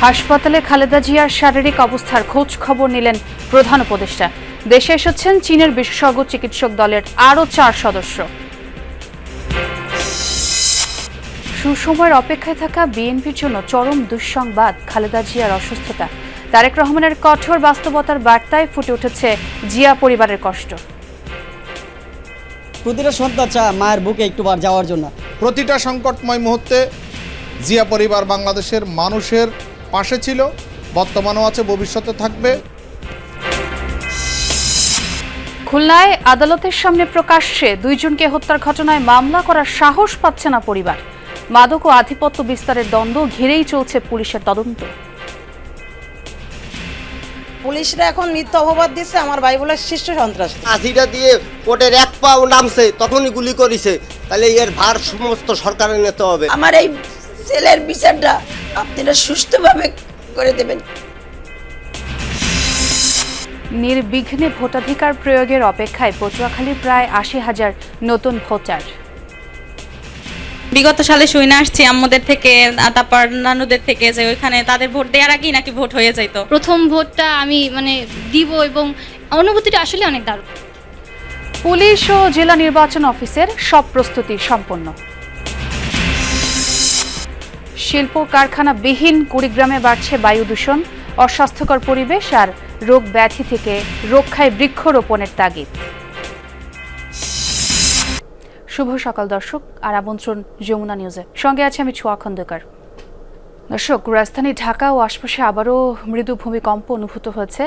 হাসপাতালে খালেদা জিয়ার শারীরিক অবস্থার খোঁজ খবর নিলেন প্রধান উপদেষ্টা। দেশে এসেছেন চীনের বিশেষজ্ঞ চিকিৎসক দলের আরও 4 সদস্য। সুসময়ের অপেক্ষায় থাকা বিএনপির জন্য চরম দুঃসংবাদ খালেদা জিয়ার অসুস্থতা। তারেক রহমানের কঠোর বাস্তবতার বার্তায় ফুটে উঠেছে জিয়া পরিবারের কষ্ট। প্রতিটা সন্তান চায় মায়ের বুকে একটুবার যাওয়ার জন্য। প্রতিটা সংকটময় মুহূর্তে জিয়া পরিবার বাংলাদেশের মানুষের পাশে ছিল, বর্তমানেও আছে, ভবিষ্যতে থাকবে। খুলনায় আদালতের সামনে প্রকাশ্যে 2 জনকে হত্যার ঘটনায় মামলা করার সাহস পাচ্ছে না পরিবার। মাদক ও আধিপত্য বিস্তারের দ্বন্দ্ব ঘিরেই চলছে পুলিশের তদন্ত। পুলিশরা এখন মিথ্যা অপবাদ দিচ্ছে আমার ভাই বলে শীর্ষ সন্ত্রাস। আশিটা দিয়ে কোর্টের এক পাও নামছে, তখনই গুলি করেছে। তাহলে এর ভার সমস্ত সরকারের নিতে হবে। আমার এই ছেলের বিচারটা আপনারা সুষ্ঠুভাবে করে দেবেন। নির্বিঘ্নে ভোটাধিকার প্রয়োগের অপেক্ষায় পটুয়াখালীর প্রায় 80,000 নতুন ভোটার। বিগত সালে শুনে আসছি আম্মুদের থেকে, তারপর নানুদের থেকে, যে ওইখানে তাদের ভোট দেওয়ার আগেই নাকি ভোট হয়ে যেত। প্রথম ভোটটা আমি দিব এবং অনুভূতিটা আসলে অনেক দারুণ। পুলিশ ও জেলা নির্বাচন অফিসের সব প্রস্তুতি সম্পন্ন। শিল্প কারখানা বিহীন কুড়িগ্রামে বাড়ছে বায়ু দূষণ, অস্বাস্থ্যকর পরিবেশ আর রোগ ব্যাধি থেকে রক্ষায় বৃক্ষরোপণের তাগিদ। শুভ সকাল দর্শক, আর আমন্ত্রণ যমুনা নিউজে। সঙ্গে আছে আমি ছোয়া খন্দকার। দর্শক, রাজধানী ঢাকা ও আশপাশে আবারও মৃদু ভূমিকম্প অনুভূত হয়েছে।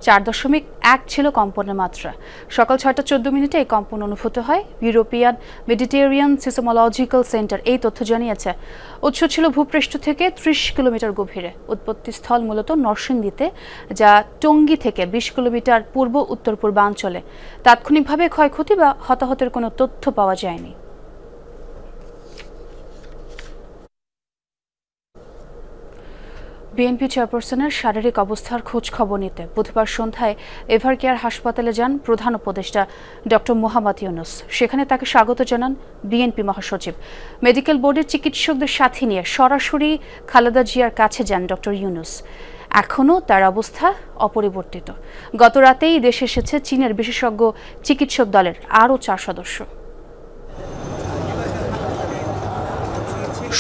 4.1 ছিল কম্পনের মাত্রা। সকাল 6টা 14 মিনিটে এই কম্পন অনুভূত হয়। ইউরোপিয়ান মেডিটেরিয়ান সিসমোলজিক্যাল সেন্টার এই তথ্য জানিয়েছে। উৎস ছিল ভূপৃষ্ঠ থেকে 30 কিলোমিটার গভীরে। উৎপত্তিস্থল মূলত নরসিংদীতে, যা টঙ্গী থেকে 20 কিলোমিটার পূর্ব উত্তর পূর্বাঞ্চলে। তাৎক্ষণিকভাবে ক্ষয়ক্ষতি বা হতাহতের কোনো তথ্য পাওয়া যায়নি। বিএনপি চেয়ারপারসনের শারীরিক অবস্থার খোঁজ খবর নিতে বুধবার সন্ধ্যায় এভারকেয়ার হাসপাতালে যান প্রধান উপদেষ্টা ডক্টর মোহাম্মদ ইউনুস। সেখানে তাকে স্বাগত জানান বিএনপি মহাসচিব। মেডিকেল বোর্ডের চিকিৎসকদের সাথে নিয়ে সরাসরি খালেদা জিয়ার কাছে যান ডক্টর ইউনুস। এখনও তার অবস্থা অপরিবর্তিত। গত রাতেই দেশে এসেছে চীনের বিশেষজ্ঞ চিকিৎসক দলের আরও 4 সদস্য।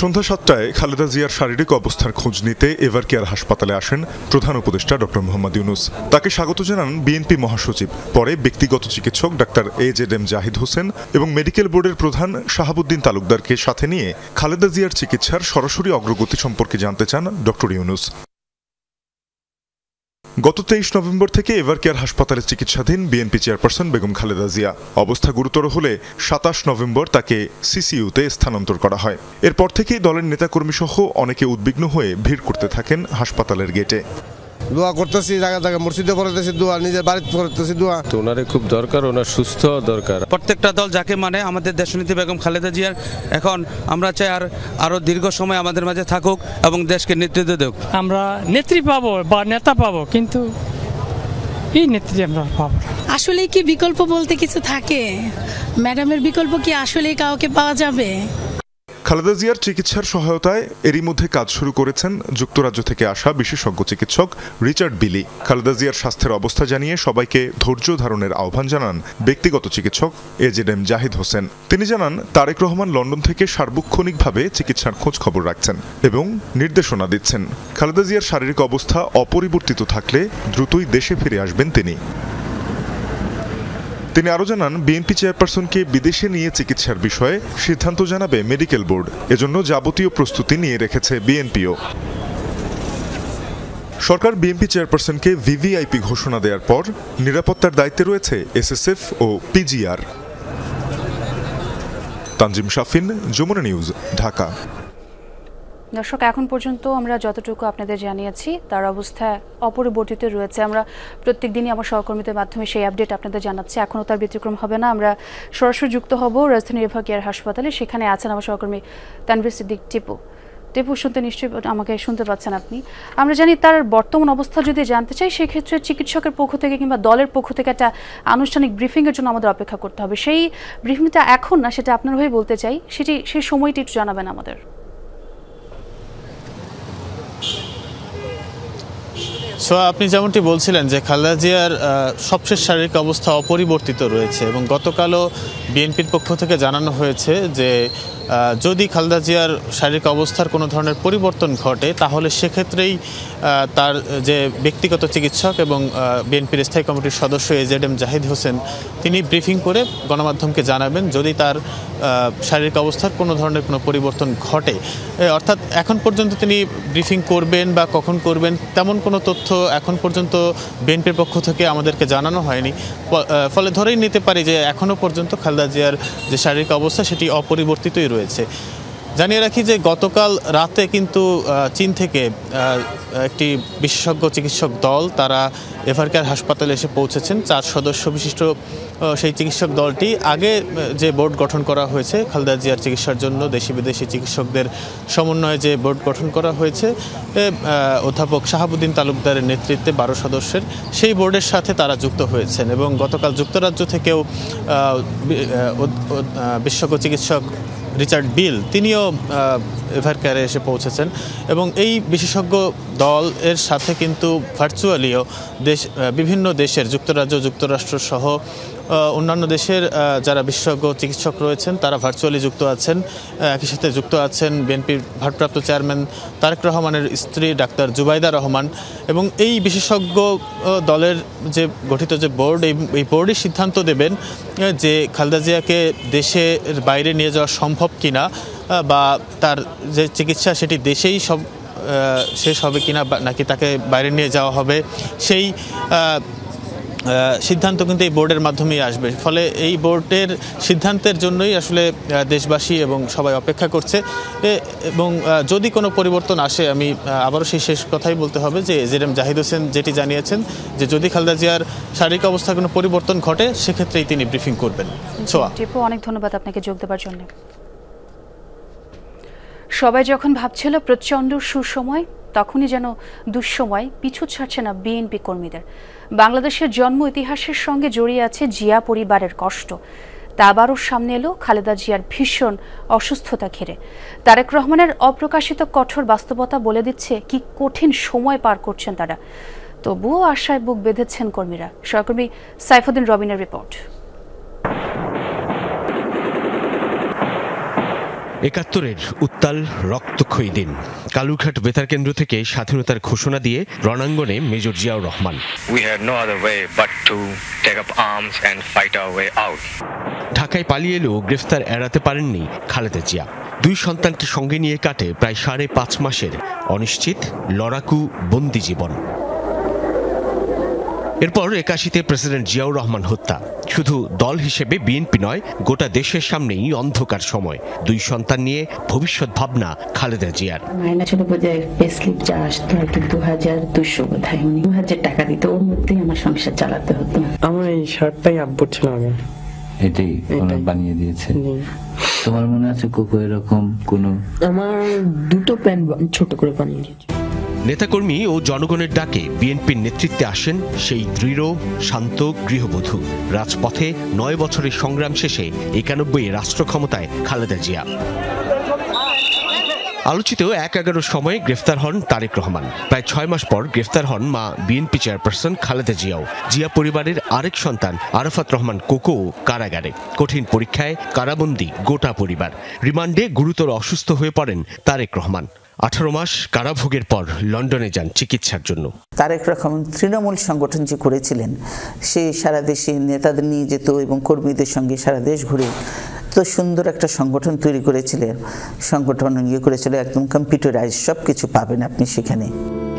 সন্ধ্যা 7টায় খালেদা জিয়ার শারীরিক অবস্থার খোঁজ নিতে এভারকেয়ার হাসপাতালে আসেন প্রধান উপদেষ্টা ডক্টর মোহাম্মদ ইউনুস। তাকে স্বাগত জানান বিএনপি মহাসচিব। পরে ব্যক্তিগত চিকিৎসক ডাক্তার AJM জাহিদ হোসেন এবং মেডিকেল বোর্ডের প্রধান শাহাবুদ্দিন তালুকদারকে সাথে নিয়ে খালেদা জিয়ার চিকিৎসার সরাসরি অগ্রগতি সম্পর্কে জানতে চান ডক্টর ইউনুস। গত 23 নভেম্বর থেকে এভারকেয়ার হাসপাতালে চিকিৎসাধীন বিএনপি চেয়ারপারসন বেগম খালেদা জিয়া। অবস্থা গুরুতর হলে 27 নভেম্বর তাকে সিসিইউতে স্থানান্তর করা হয়। এরপর থেকেই দলের নেতাকর্মী সহ অনেকে উদ্বিগ্ন হয়ে ভিড় করতে থাকেন হাসপাতালের গেটে। দোয়া করতেছি, জায়গা মসজিদে পড়তেছি দোয়া, নিজের বাড়িতে পড়তেছি দোয়া। তো ওনারে খুব দরকার, ওনার সুস্থ দরকার। প্রত্যেকটা দল যাকে মানে আমাদের দেশনেত্রী বেগম খালেদা জিয়ার এখন আমরা চাই আরো দীর্ঘ সময় আমাদের মাঝে থাকুক এবং দেশকে নেতৃত্ব দেব। আমরা নেত্রী পাবো বা নেতা পাবো, কিন্তু এই নেত্রী আমরা পাবো। আসলে কি বিকল্প বলতে কিছু থাকে? ম্যাডামের বিকল্প কি আসলে কাউকে পাওয়া যাবে? খালেদা জিয়ার চিকিৎসার সহায়তায় এরই মধ্যে কাজ শুরু করেছেন যুক্তরাজ্য থেকে আসা বিশেষজ্ঞ চিকিৎসক রিচার্ড বিলি। খালেদা জিয়ার স্বাস্থ্যের অবস্থা জানিয়ে সবাইকে ধৈর্য ধারণের আহ্বান জানান ব্যক্তিগত চিকিৎসক AJM জাহিদ হোসেন। তিনি জানান তারেক রহমান লন্ডন থেকে সার্বক্ষণিকভাবে চিকিৎসার খোঁজ খবর রাখছেন এবং নির্দেশনা দিচ্ছেন। খালেদা জিয়ার শারীরিক অবস্থা অপরিবর্তিত থাকলে দ্রুতই দেশে ফিরে আসবেন তিনি। তিনি আরও জানান বিএনপি চেয়ারপারসনকে বিদেশে নিয়ে চিকিৎসার বিষয়ে সিদ্ধান্ত জানাবে মেডিকেল বোর্ড। এজন্য যাবতীয় প্রস্তুতি নিয়ে রেখেছে বিএনপিও। সরকার বিএনপি চেয়ারপারসনকে ভিভিআইপি ঘোষণা দেওয়ার পর নিরাপত্তার দায়িত্বে রয়েছে SSF ও PGR। তানজিম শাফিন, যমুনা নিউজ, ঢাকা। দর্শক, এখন পর্যন্ত আমরা যতটুকু আপনাদের জানিয়েছি তার অবস্থা অপরিবর্তিত রয়েছে। আমরা প্রত্যেকদিনই আমার সহকর্মীদের মাধ্যমে সেই আপডেট আপনাদের জানাচ্ছি। এখনও তার ব্যতিক্রম হবে না। আমরা সরাসরি যুক্ত হব রাজধানীর এভারকেয়ার হাসপাতালে। সেখানে আছেন আমার সহকর্মী তানভীর সিদ্দিক টিপু। টিপু, শুনতে নিশ্চয়ই আমাকে শুনতে পাচ্ছেন আপনি? আমরা জানি তার বর্তমান অবস্থা যদি জানতে চাই, সেক্ষেত্রে চিকিৎসকের পক্ষ থেকে কিংবা দলের পক্ষ থেকে একটা আনুষ্ঠানিক ব্রিফিংয়ের জন্য আমাদের অপেক্ষা করতে হবে। সেই ব্রিফিংটা এখন না, সেটা আপনার হয়ে বলতে চাই, সেই সময়টি একটু জানাবেন আমাদের। সোয়া, আপনি যেমনটি বলছিলেন যে খালেদা জিয়ার সবশেষ শারীরিক অবস্থা অপরিবর্তিত রয়েছে এবং গতকালও বিএনপির পক্ষ থেকে জানানো হয়েছে যে যদি খালেদা জিয়ার শারীরিক অবস্থার কোনো ধরনের পরিবর্তন ঘটে তাহলে সেক্ষেত্রেই তার যে ব্যক্তিগত চিকিৎসক এবং বিএনপির স্থায়ী কমিটির সদস্য AZM জাহিদ হোসেন তিনি ব্রিফিং করে গণমাধ্যমকে জানাবেন যদি তার শারীরিক অবস্থার কোনো ধরনের কোনো পরিবর্তন ঘটে। অর্থাৎ এখন পর্যন্ত তিনি ব্রিফিং করবেন বা কখন করবেন তেমন কোনো তথ্য এখন পর্যন্ত বিএনপির পক্ষ থেকে আমাদেরকে জানানো হয়নি, ফলে ধরেই নিতে পারি যে এখনও পর্যন্ত খালেদা জিয়ার যে শারীরিক অবস্থা সেটি অপরিবর্তিতই রয়েছে। জানিয়ে রাখি যে গতকাল রাতে কিন্তু চীন থেকে একটি বিশেষজ্ঞ চিকিৎসক দল তারা এভারকেয়ার হাসপাতালে এসে পৌঁছেছেন। 4 সদস্য বিশিষ্ট সেই চিকিৎসক দলটি আগে যে বোর্ড গঠন করা হয়েছে খালেদা জিয়ার চিকিৎসার জন্য দেশি বিদেশি চিকিৎসকদের সমন্বয়ে যে বোর্ড গঠন করা হয়েছে অধ্যাপক শাহাবুদ্দিন তালুকদারের নেতৃত্বে 12 সদস্যের সেই বোর্ডের সাথে তারা যুক্ত হয়েছেন এবং গতকাল যুক্তরাজ্য থেকেও বিশেষজ্ঞ চিকিৎসক রিচার্ড বিল তিনিও এভারকেয়ারে এসে পৌঁছেছেন এবং এই বিশেষজ্ঞ দল এর সাথে কিন্তু ভার্চুয়ালিও বিভিন্ন দেশের যুক্তরাজ্য যুক্তরাষ্ট্র সহ অন্যান্য দেশের যারা বিশেষজ্ঞ চিকিৎসক রয়েছেন তারা ভার্চুয়ালি যুক্ত আছেন। একই সাথে যুক্ত আছেন বিএনপির ভারপ্রাপ্ত চেয়ারম্যান তারেক রহমানের স্ত্রী ডাক্তার জুবাইদা রহমান এবং এই বিশেষজ্ঞ দলের যে গঠিত যে বোর্ড এই বোর্ডই সিদ্ধান্ত দেবেন যে খালেদা জিয়াকে দেশের বাইরে নিয়ে যাওয়া সম্ভব কিনা বা তার যে চিকিৎসা সেটি দেশেই শেষ হবে কিনা নাকি তাকে বাইরে নিয়ে যাওয়া হবে সেই সিদ্ধান্ত কিন্তু এই বোর্ডের মাধ্যমেই আসবে। ফলে এই বোর্ডের সিদ্ধান্তের জন্যই আসলে দেশবাসী এবং সবাই অপেক্ষা করছে এবং যদি কোনো পরিবর্তন আসে আমি আবারও সেই শেষ কথাই বলতে হবে যে AZM জাহিদ হোসেন যেটি জানিয়েছেন যে যদি খালেদা জিয়ার শারীরিক অবস্থার কোনো পরিবর্তন ঘটে সেক্ষেত্রেই তিনি ব্রিফিং করবেন। অনেক ধন্যবাদ আপনাকে যোগ দেওয়ার জন্য। সবাই যখন ভাবছিল প্রচণ্ড সুসময় তখনই যেন দুঃসময় পিছু ছাড়ছে না বিএনপি কর্মীদের। বাংলাদেশের জন্ম ইতিহাসের সঙ্গে জড়িয়ে আছে জিয়া পরিবারের কষ্ট, তা আবারও সামনে এলো খালেদা জিয়ার ভীষণ অসুস্থতা ঘিরে। তারেক রহমানের অপ্রকাশিত কঠোর বাস্তবতা বলে দিচ্ছে কি কঠিন সময় পার করছেন তারা, তবুও আশায় বুক বেঁধেছেন কর্মীরা। সহকর্মী সাইফুদ্দিন রবিনের রিপোর্ট। ৭১-এর উত্তাল রক্তক্ষয়ী দিন। কালুরঘাট বেতার কেন্দ্র থেকে স্বাধীনতার ঘোষণা দিয়ে রণাঙ্গনে মেজর জিয়াউর রহমান। ঢাকায় পালিয়ে এলেও গ্রেফতার এড়াতে পারেননি খালেদা জিয়া। 2 সন্তানকে সঙ্গে নিয়ে কাটে প্রায় 5.5 মাসের অনিশ্চিত লড়াকু বন্দি জীবন। এরপর 81-তে প্রেসিডেন্ট জিয়াউর রহমান হত্যা। শুধু দল হিসেবে বিএনপি নয়, গোটা দেশের সামনেই অন্ধকার সময়। 2 সন্তান নিয়ে ভবিষ্যৎ ভাবনা খালেদা জিয়ার। মাইনা ছিল বোধহয় পে স্লিপ যা আসতো আর কি 2200 বোধহয় 2000 টাকা দিত, ওর মধ্যেই আমার সংসার চালাতে হতো। আমার এই শার্টটাই আব্বুর ছিল আগে, এটাই বানিয়ে দিয়েছে। তোমার মনে আছে কোকো এরকম কোন? আমার 2টো প্যান্ট ছোট করে বানিয়ে দিয়েছে। নেতাকর্মী ও জনগণের ডাকে বিএনপির নেতৃত্বে আসেন সেই দৃঢ় শান্ত গৃহবধূ। রাজপথে 9 বছরের সংগ্রাম শেষে 91-এ রাষ্ট্র ক্ষমতায় খালেদা জিয়া। আলোচিত 1/11 সময়ে গ্রেফতার হন তারেক রহমান। প্রায় 6 মাস পর গ্রেফতার হন মা BNP chairperson Khaleda Xiao. Zia পরিবারের আরেক সন্তান আরাফাত রহমান কোকো কারাগারে। কঠিন পরীক্ষায় কারাবন্দী গোটা পরিবার। রিমান্ডে গুরুতর অসুস্থ হয়ে পড়েন তারেক রহমান। 18 মাস কারাভোগের পর লন্ডনে যান চিকিৎসার জন্য। তারেক রহমান তৃণমূল সংগঠন যে করেছিলেন সে সারা দেশে নেতাদের নিয়ে যেত এবং কর্মীদের সঙ্গে সারা দেশ ঘুরে তো সুন্দর একটা সংগঠন তৈরি করেছিলেন। সংগঠন করেছিল একদম কম্পিউটারাইজ, সব কিছু পাবেন আপনি সেখানে।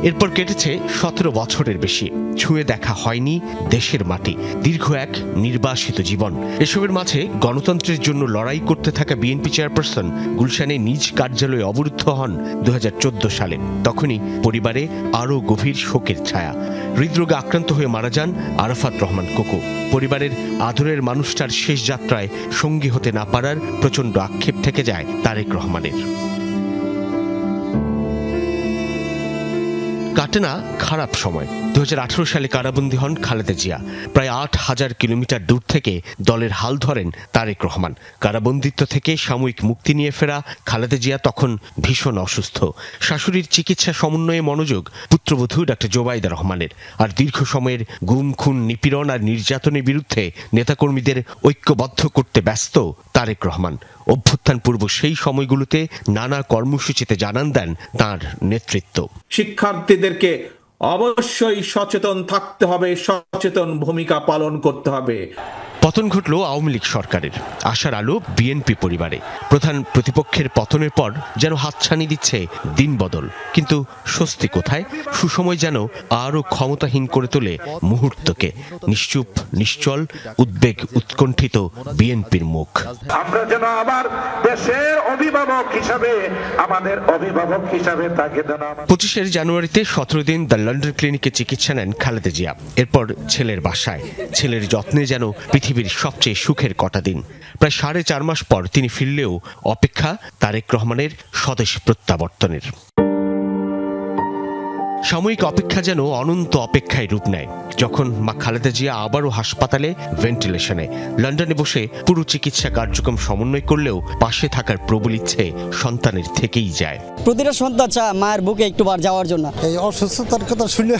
এরপর কেটেছে 17 বছরের বেশি। ছুঁয়ে দেখা হয়নি দেশের মাটি। দীর্ঘ এক নির্বাসিত জীবন। এসবের মাঝে গণতন্ত্রের জন্য লড়াই করতে থাকা বিএনপি চেয়ারপারসন গুলশানে নিজ কার্যালয়ে অবরুদ্ধ হন 2014 সালে। তখনই পরিবারে আরও গভীর শোকের ছায়া। হৃদরোগে আক্রান্ত হয়ে মারা যান আরাফাত রহমান কোকো। পরিবারের আদরের মানুষটার শেষ যাত্রায় সঙ্গী হতে না পারার প্রচণ্ড আক্ষেপ থেকে যায় তারেক রহমানের। কাটে না খারাপ সময়। 2018 সালে কারাবন্দী হন খালেদা জিয়া। প্রায় 8,000 কিলোমিটার দূর থেকে দলের হাল ধরেন তারেক রহমান। কারাবন্দিত্ব থেকে সাময়িক মুক্তি নিয়ে ফেরা খালেদা জিয়া তখন ভীষণ অসুস্থ। শাশুড়ির চিকিৎসা সমন্বয়ে মনোযোগ পুত্রবধূ ডক্টর জোবাইদা রহমানের। আর দীর্ঘ সময়ের গুম, খুন, নিপীড়ন আর নির্যাতনের বিরুদ্ধে নেতাকর্মীদের ঐক্যবদ্ধ করতে ব্যস্ত তারেক রহমান। অভ্যুত্থান পূর্ব সেই সময়গুলোতে নানা কর্মসূচিতে জানান দেন তার নেতৃত্ব। শিক্ষার্থীদেরকে অবশ্যই সচেতন থাকতে হবে, সচেতন ভূমিকা পালন করতে হবে। পতন ঘটল আওয়ামী লীগ সরকারের, আশার আলো বিএনপি পরিবারে। প্রধান প্রতিপক্ষের পতনের পর যেন হাতছানি দিচ্ছে দিন বদল, কিন্তু স্বস্তি কোথায়? সুসময় যেন আরও ক্ষমতাহীন করে তোলে মুহূর্তকে। নিশ্চুপ, নিশ্চল, উদ্বেগ উৎকণ্ঠিত বিএনপির মুখ। আমরা যেন আবার দেশের অভিভাবক হিসাবে, আমাদের অভিভাবক হিসাবে তাকে যেন 25 জানুয়ারিতে 17 দিন দ্য লন্ডন ক্লিনিকে চিকিৎসা নেন খালেদা জিয়া। এরপর ছেলের বাসায়। ছেলের যত্নে যেন পৃথিবীর সবচেয়ে সুখের কটা দিন। প্রায় 4.5 মাস পর তিনি ফিরলেও অপেক্ষা তারেক রহমানের স্বদেশ প্রত্যাবর্তনের। সাময়িক অপেক্ষা যেন অনন্ত অপেক্ষায় রূপ নেয় যখন মা খালেদা জিয়া আবারও হাসপাতালে ভেন্টিলেশনে। লন্ডনে বসে পুরো চিকিৎসা কার্যক্রম সমন্বয় করলেও পাশে থাকার প্রবল ইচ্ছে সন্তানের থেকেই যায়। প্রতিটা সন্তান চায় মায়ের বুকে একটু বার যাওয়ার জন্য। এই অসুস্থতার কথা শুনে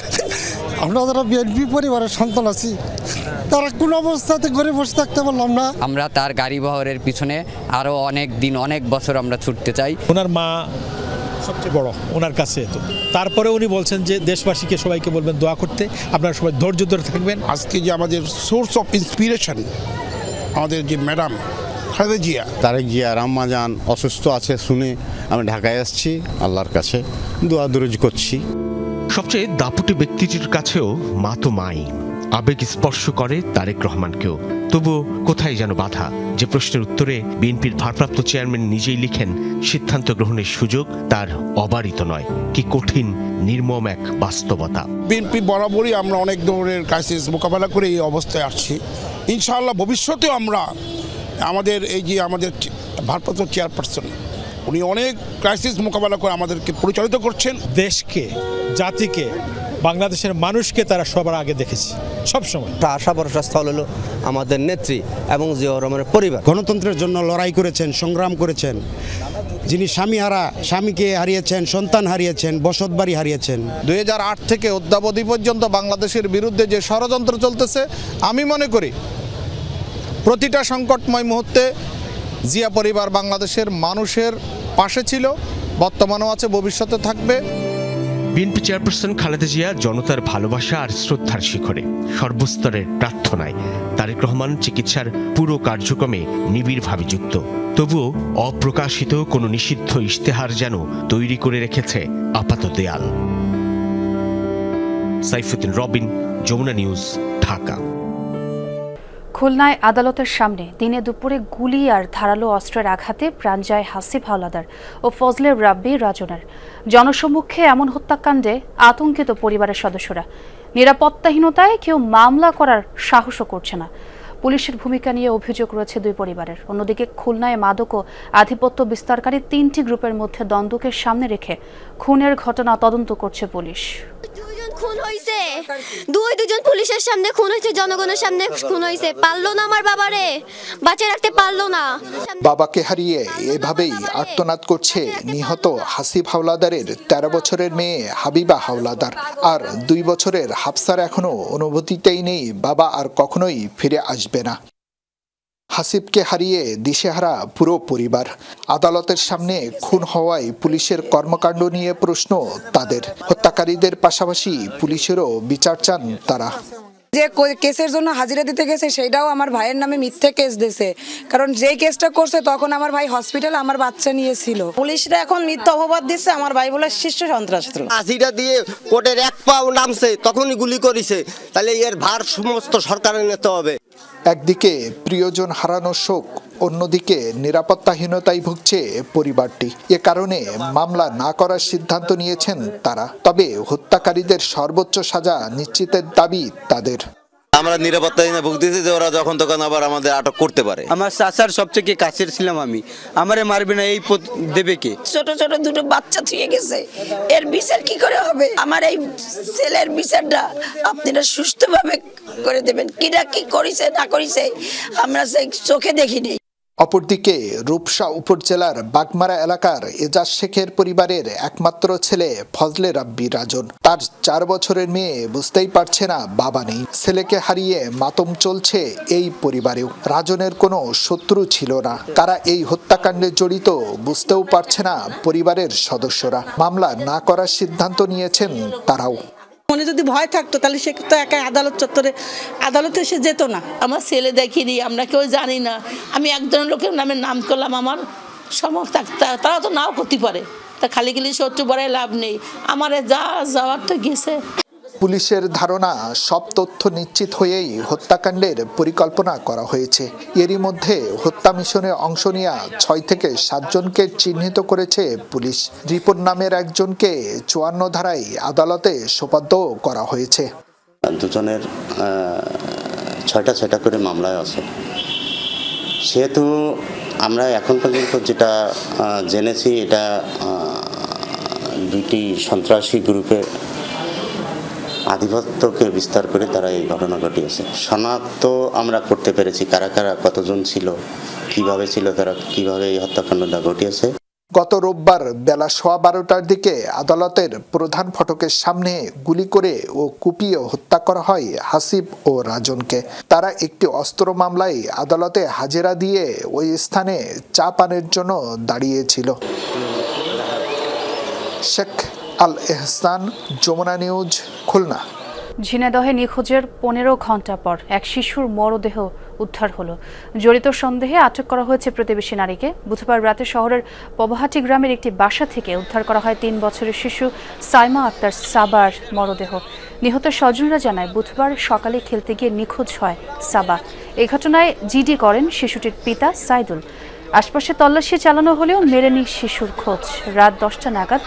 আমরা যারা বিএনপি পরিবারের সন্তান আছি তারা কোন অবস্থাতে ঘরে বসে থাকতে পারলাম না। আমরা তার গাড়ি বহরের পিছনে আরো অনেক দিন, অনেক বছর আমরা ছুটতে চাই। ওনার মা সবচেয়ে বড় ওনার কাছে। তো তারপরে উনি বলছেন যে দেশবাসীকে সবাইকে বলবেন দোয়া করতে, আপনারা সবাই ধৈর্য ধরে থাকবেন। আজকে যে আমাদের সোর্স অফ ইন্সপিরেশন আমাদের যে ম্যাডাম খালেদা জিয়া, তারেক জিয়া আম্মা জান অসুস্থ আছে শুনে আমি ঢাকায় আসছি, আল্লাহর কাছে দোয়া দরুদ করছি। সবচেয়ে দাপুটে ব্যক্তিটির কাছেও মা তো মাই। আবেগ স্পর্শ করে তারেক রহমানকেও। তবুও কোথায় যেন বাধা, যে প্রশ্নের উত্তরে বিএনপির ভারপ্রাপ্ত চেয়ারম্যান নিজেই লিখেন, সিদ্ধান্ত গ্রহণের সুযোগ তার অবারিত নয়। কি কঠিন নির্মম এক বাস্তবতা। বিএনপি বরাবরই আমরা অনেক ধরনের ক্রাইসিস মোকাবেলা করে এই অবস্থায় আসছি। ইনশাআল্লাহ ভবিষ্যতেও আমরা আমাদের এই যে আমাদের ভারপ্রাপ্ত চেয়ারপারসন উনি অনেক ক্রাইসিস মোকাবেলা করে আমাদেরকে পরিচালিত করছেন। দেশকে, জাতিকে, বাংলাদেশের মানুষকে তারা সবার আগে দেখেছে সবসময়। আশা ভরসা স্থল হলো আমাদের নেত্রী এবং জিয়া রহমানের পরিবার। গণতন্ত্রের জন্য লড়াই করেছেন, সংগ্রাম করেছেন, যিনি স্বামীকে হারিয়েছেন, সন্তান হারিয়েছেন, বসত বাড়ি হারিয়েছেন। 2008 থেকে অদ্যাবধি পর্যন্ত বাংলাদেশের বিরুদ্ধে যে ষড়যন্ত্র চলতেছে, আমি মনে করি প্রতিটা সংকটময় মুহূর্তে জিয়া পরিবার বাংলাদেশের মানুষের পাশে ছিল, বর্তমানেও আছে, ভবিষ্যতে থাকবে। বিএনপি চেয়ারপারসন খালেদা জিয়া জনতার ভালোবাসা আর শ্রদ্ধার শিখরে, সর্বস্তরের প্রার্থনায় তারেক রহমান চিকিৎসার পুরো কার্যক্রমে নিবিড়ভাবে যুক্ত। তবুও অপ্রকাশিত কোনো নিষিদ্ধ ইশতেহার যেন তৈরি করে রেখেছে আপাত দেয়াল। সাইফুদ্দিন রবিন, যমুনা নিউজ, ঢাকা। খুলনায় আদালতের সামনে দিনে দুপুরে গুলি আর ধারালো অস্ত্রের আঘাতে প্রাণ যায় হাসিব হাওলাদার ও ফজলে রাব্বি রাজনের। জনসম্মুখে এমন হত্যাকাণ্ডে আতঙ্কিত পরিবারের সদস্যরা। নিরাপত্তাহীনতায় কেউ মামলা করার সাহসও করছে না। পুলিশের ভূমিকা নিয়ে অভিযোগ রয়েছে দুই পরিবারের। অন্যদিকে খুলনায় মাদক ও আধিপত্য বিস্তারকারী 3টি গ্রুপের মধ্যে দ্বন্দ্বকে সামনে রেখে খুনের ঘটনা তদন্ত করছে পুলিশ। খুন হইছে, দুজন পুলিশের সামনে খুন হইছে, জনগণের সামনে খুন হইছে। পারলো না আমার বাবারে বাঁচিয়ে রাখতে, পারলো না। বাবাকে হারিয়ে এভাবেই আর্তনাদ করছে নিহত হাসিব হাওলাদারের 13 বছরের মেয়ে হাবিবা হাওলাদার। আর 2 বছরের হাফসার এখনো অনুভূতিতেই নেই বাবা আর কখনোই ফিরে আসবে না। হাসিবকে হারিয়ে দিশেহারা পুরো পরিবার। আদালতের সামনে খুন হওয়ায় পুলিশের কর্মকাণ্ড নিয়ে প্রশ্ন তাদের। হত্যাকারীদের পাশাপাশি পুলিশেরও বিচার চান তারা। যে কেসের জন্য হাজিরা দিতে গেছে সেটাও আমার ভাইয়ের নামে মিথ্যে কেস দিয়েছে, কারণ যেই কেসটা করছে তখন আমার ভাই হসপিটাল আমার বাচ্চা নিয়েছিল। পুলিশরা এখন মিথ্যা অপবাদ দিচ্ছে, আমার ভাই বলে শীর্ষ সন্ত্রাস। হাজিরা দিয়ে কোর্টের 1 পাও নামছে তখনই গুলি করেছে, তাহলে এর ভার সমস্ত সরকারের নিতে হবে। একদিকে প্রিয়জন হারানোর শোক, অন্যদিকে নিরাপত্তাহীনতায় ভুগছে পরিবারটি। এ কারণে মামলা না করার সিদ্ধান্ত নিয়েছেন তারা। তবে হত্যাকারীদের সর্বোচ্চ সাজা নিশ্চিতের দাবি তাদের। আমরা নিরাপত্তাহীনে ভুগতেছি যে ওরা যখন তখন আবার আমাদের আটক করতে পারে। আমার চাচার সবচেয়ে কাছের ছিলাম আমি, আমারে মারবে না এই দেবে কে? ছোট ছোট দুটো বাচ্চা থুয়ে গেছে, এর বিচার কি করে হবে? আমার এই ছেলের বিচারটা আপনারা সুষ্ঠুভাবে করে দেবেন। কিরা কি করেছে না করেছে আমরা সেই চোখে দেখিনি। অপরদিকে রূপসা উপজেলার বাগমারা এলাকার এজাজ শেখের পরিবারের একমাত্র ছেলে ফজলে রাব্বি রাজন। তার 4 বছরের মেয়ে বুঝতেই পারছে না বাবা নেই। ছেলেকে হারিয়ে মাতম চলছে এই পরিবারেও। রাজনের কোনো শত্রু ছিল না, কারা এই হত্যাকাণ্ডে জড়িত বুঝতেও পারছে না পরিবারের সদস্যরা। মামলা না করার সিদ্ধান্ত নিয়েছেন তারাও। মনে যদি ভয় থাকতো তাহলে সে তো একা আদালত চত্বরে আদালতে সে যেত না। আমার ছেলে দেখিনি, আমরা কেউ জানি না। আমি একজন লোকের নাম করলাম, আমার সমস্ত তারা তো নাও করতে পারে, তা খালি খালি শত্রু বড়াই লাভ নেই। আমার যা যাওয়ার তো গেছে। পুলিশের ধারণা সব তথ্য নিশ্চিত হয়েই হত্যাকাণ্ডের পরিকল্পনা করা হয়েছে। এরই মধ্যে হত্যা মিশনে অংশ নেওয়া 6 থেকে 7 জনকে চিহ্নিত করেছে পুলিশ। রিপন নামের একজনকে 54 ধারায় আদালতে সোপর্দ করা হয়েছে। দুজনের 6টা করে মামলায় আছে। সেহেতু আমরা এখন পর্যন্ত যেটা জেনেছি, এটা 2টি সন্ত্রাসী গ্রুপের আধিপত্যকে বিস্তার করে তারা এই ঘটনা ঘটিয়েছে। শনাক্ত আমরা করতে পেরেছি কারা কারা কতজন ছিল, কিভাবে ছিল, তারা কিভাবে এই হত্যাকাণ্ডটা ঘটিয়েছে। গত রোববার বেলা 12:15টার দিকে আদালতের প্রধান ফটকের সামনে গুলি করে ও কুপিয়ে হত্যা করা হয় হাসিব ও রাজনকে। তারা একটি অস্ত্র মামলায় আদালতে হাজিরা দিয়ে ওই স্থানে চা পানের জন্য দাঁড়িয়েছিল। শেখ আল এহসান, যমুনা নিউজ, খুলনা। ঝিনাইদহে নিখোঁজের 15 ঘন্টা পর এক শিশুর মরদেহ উদ্ধার হলো। জড়িত সন্দেহে আটক করা হয়েছে প্রতিবেশী নারীকে। বুধবার রাতে শহরের পবহাটি গ্রামের একটি বাসা থেকে উদ্ধার করা হয় 3 বছরের শিশু সাইমা আক্তার সাবার মরদেহ। নিহত স্বজনরা জানায় বুধবার সকালে খেলতে গিয়ে নিখোঁজ হয় সাবা। এই ঘটনায় জিডি করেন শিশুটির পিতা সাইদুল। আশপাশে তল্লাশি চালানো হলেও মেলেনি শিশুর খোঁজ। রাত 10টা নাগাদ